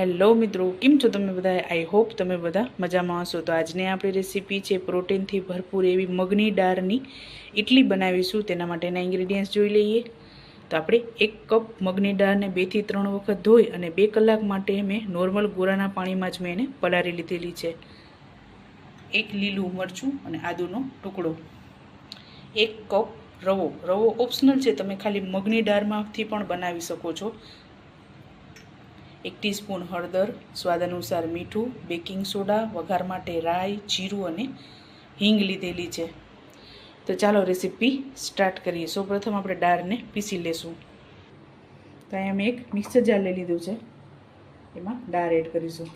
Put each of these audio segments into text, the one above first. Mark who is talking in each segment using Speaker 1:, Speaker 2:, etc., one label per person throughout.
Speaker 1: Hello મિત્રો, કેમ છો તમે બધા? આઈ હોપ તમે બધા મજામાં હશો. તો આજની આપણી રેસીપી છે પ્રોટીનથી ભરપૂર એવી મગની દાળની ઇડલી બનાવીશું. તેના માટેના ઇન્ગ્રેડિયન્ટ્સ જોઈ લઈએ. તો આપણે 1 કપ મગની દાળને 2 થી 3 વખત ધોઈ અને 2 કલાક માટે મેં નોર્મલ ગોરાના પાણીમાં જ મેં એને પલાળી લીધેલી છે. 1 લીલું મરચું અને આદુનો ટુકડો, 1 કપ રવો ઓપ્શનલ છે, તમે ખાલી મગની દાળમાંથી પણ બનાવી શકો છો. 1 ટીસ્પૂન હળદર, સ્વાદ અનુસાર મીઠું, બેકિંગ સોડા, વઘાર માટે રાઈ, જીરું અને હિંગ લીધેલી છે. તો ચાલો રેસીપી સ્ટાર્ટ કરીએ. સૌપ્રથમ આપણે દાળને પીસી લેશું. તો અહીંયા મેં એક મિક્સર જાર લઈ લીધું છે, એમાં દાળ એડ કરીશું.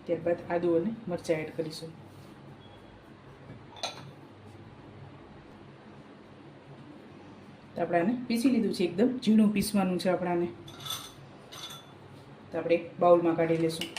Speaker 1: ત્યારબાદ આદુ અને મરચાં એડ કરીશું. તો આપણે આને પીસી લીધું છે, એકદમ ઝીણું પીસવાનું છે આપણાને. તો આપણે એક બાઉલમાં કાઢી લઈશું.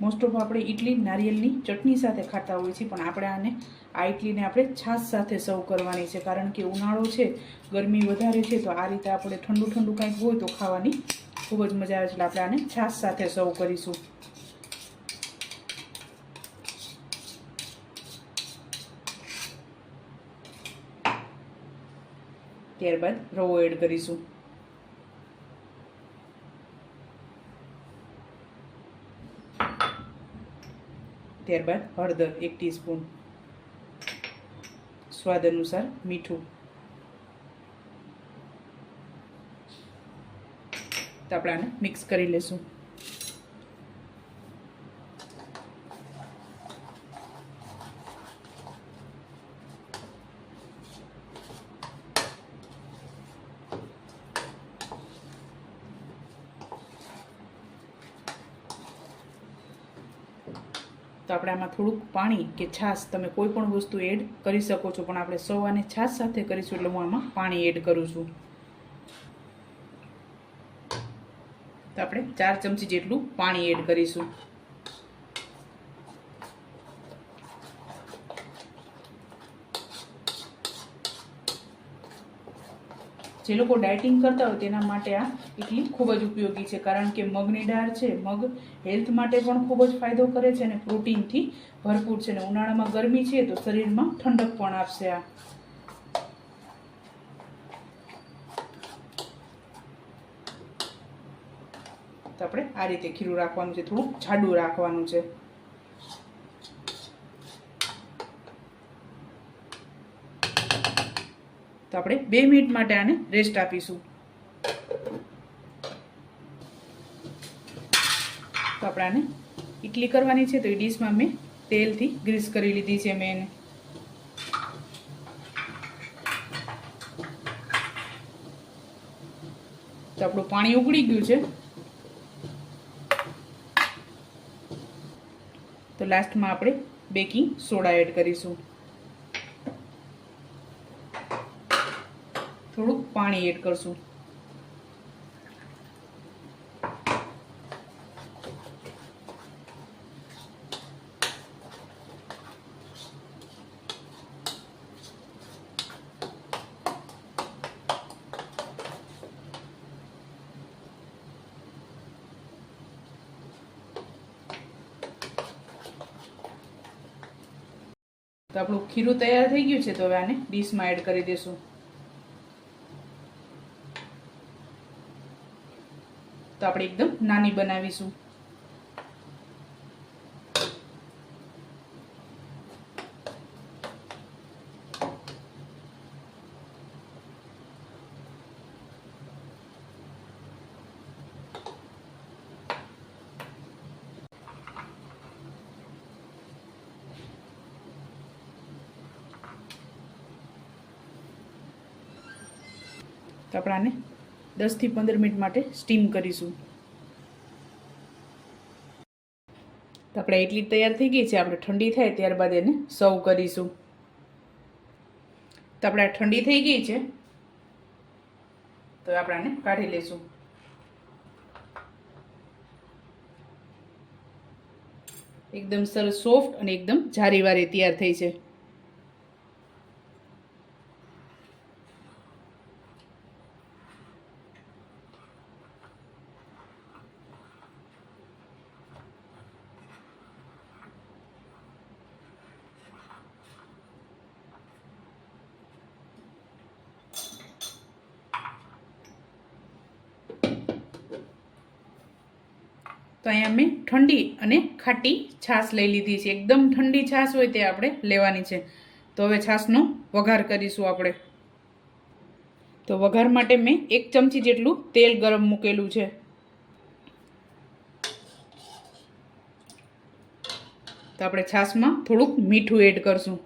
Speaker 1: મોસ્ટ ઓફ આપણે ઇડલી નારિયેળની ચટણી સાથે ખાતા હોઈએ છીએ, પણ આપણે આ ઇડલીને આપણે છાશ સાથે સર્વ કરવાની છે. કારણ કે ઉનાળો છે, ગરમી વધારે છે, તો આ રીતે આપણે ઠંડુ કંઈક હોય તો ખાવાની ખૂબ જ મજા આવે છે. એટલે આપણે આને છાશ સાથે સર્વ કરીશું. ત્યારબાદ રવો એડ કરીશું. ત્યારબાદ હળદર 1 ટીસ્પૂન, સ્વાદ અનુસાર મીઠું. તો આપણે આને મિક્સ કરી લેશું. તો આપણે આમાં થોડુંક પાણી કે છાશ, તમે કોઈ પણ વસ્તુ એડ કરી શકો છો, પણ આપણે સૌ આને છાશ સાથે કરીશું એટલે હું આમાં પાણી એડ કરું છું. તો આપણે 4 ચમચી જેટલું પાણી એડ કરીશું. જે લોકો ડાયટિંગ કરતા હોય તેના માટે આ ઇડલી ખૂબ જ ઉપયોગી છે. કારણ કે મગની દાળ છે, મગ હેલ્થ માટે પણ ખૂબ જ ફાયદો કરે છે અને પ્રોટીનથી ભરપૂર છે. અને ઉનાળામાં ગરમી છે તો શરીરમાં ઠંડક પણ આપશે આ. તો આપણે આ રીતે ખીરું રાખવાનું છે, થોડું જાડું રાખવાનું છે. તો આપણે 2 મિનિટ માટે આને રેસ્ટ આપીશું. તો આપણે આને ઇડલી કરવાની છે, તો એ ડીશમાં મેં તેલથી ગ્રીસ કરી લીધી છે મેં એને. તો આપણું પાણી ઉકળી ગયું છે. તો લાસ્ટમાં આપણે બેકિંગ સોડા એડ કરીશું. થોડુંક પાણી એડ કરશું. તો આપણું ખીરું તૈયાર થઈ ગયું છે. તો હવે આને ડીશમાં એડ કરી દઈશું. તો આપણે એકદમ નાની બનાવીશું. તો આપણે આને 10 થી 15 મિનિટ માટે સ્ટીમ કરીશું. તો આપણે ઇડલી તૈયાર થઈ ગઈ છે. આપણે ઠંડી થાય ત્યારબાદ એને સર્વ કરીશું. તો આપણે આ ઠંડી થઈ ગઈ છે, તો આપણે આને કાઢી લઈશું. એકદમ સરસ સોફ્ટ અને એકદમ જારીવારી તૈયાર થઈ છે. તો અહીંયા મેં ઠંડી અને ખાટી છાશ લઈ લીધી છે. એકદમ ઠંડી છાશ હોય તે આપણે લેવાની છે. તો હવે છાશનો વઘાર કરીશું આપણે. તો વઘાર માટે મેં 1 ચમચી જેટલું તેલ ગરમ મૂકેલું છે. તો આપણે છાશમાં થોડુંક મીઠું એડ કરશું.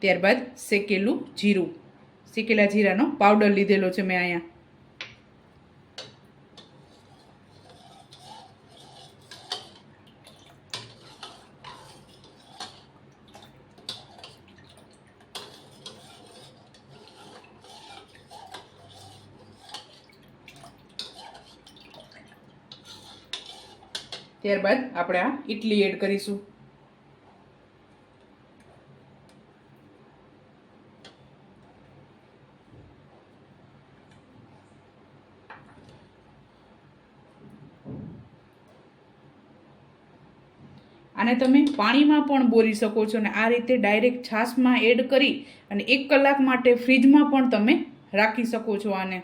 Speaker 1: ત્યારબાદ શેકેલું જીરું, શેકેલા જીરાનો પાવડર લીધેલો છે મેં અહીંયા. ત્યારબાદ આપણે આ ઇડલી એડ કરીશું. આને તમે પાણીમાં પણ બોળી શકો છો અને આ રીતે ડાયરેક્ટ છાશમાં એડ કરી અને 1 કલાક માટે ફ્રીજમાં પણ તમે રાખી શકો છો આને.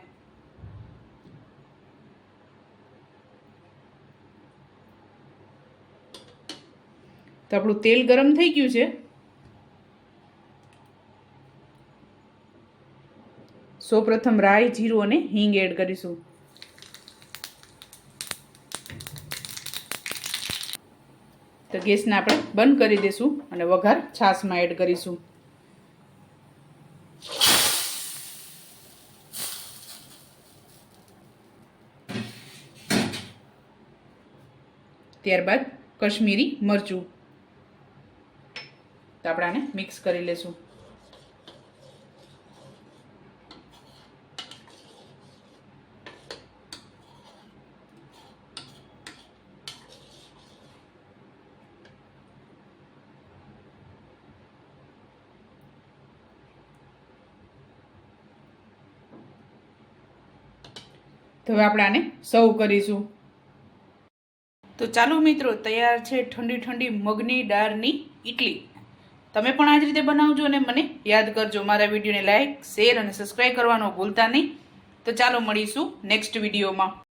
Speaker 1: તો આપણું તેલ ગરમ થઈ ગયું છે. સૌપ્રથમ રાઈ, જીરું અને હિંગ એડ કરીશું. તો ગેસને આપણે બંધ કરી દઈશું અને વઘાર છાશમાં એડ કરીશું. ત્યારબાદ કશ્મીરી મરચું. તો આપણે આને મિક્સ કરી લેશું. તો હવે આપણે આને સર્વ કરીશું. તો ચાલો મિત્રો, તૈયાર છે ઠંડી ઠંડી મગની દાળની ઇડલી. તમે પણ આ જ રીતે બનાવજો અને મને યાદ કરજો. મારા વિડીયોને લાઈક, શેર અને સબસ્ક્રાઈબ કરવાનું ભૂલતા નહીં. તો ચાલો મળીશું નેક્સ્ટ વિડીયોમાં.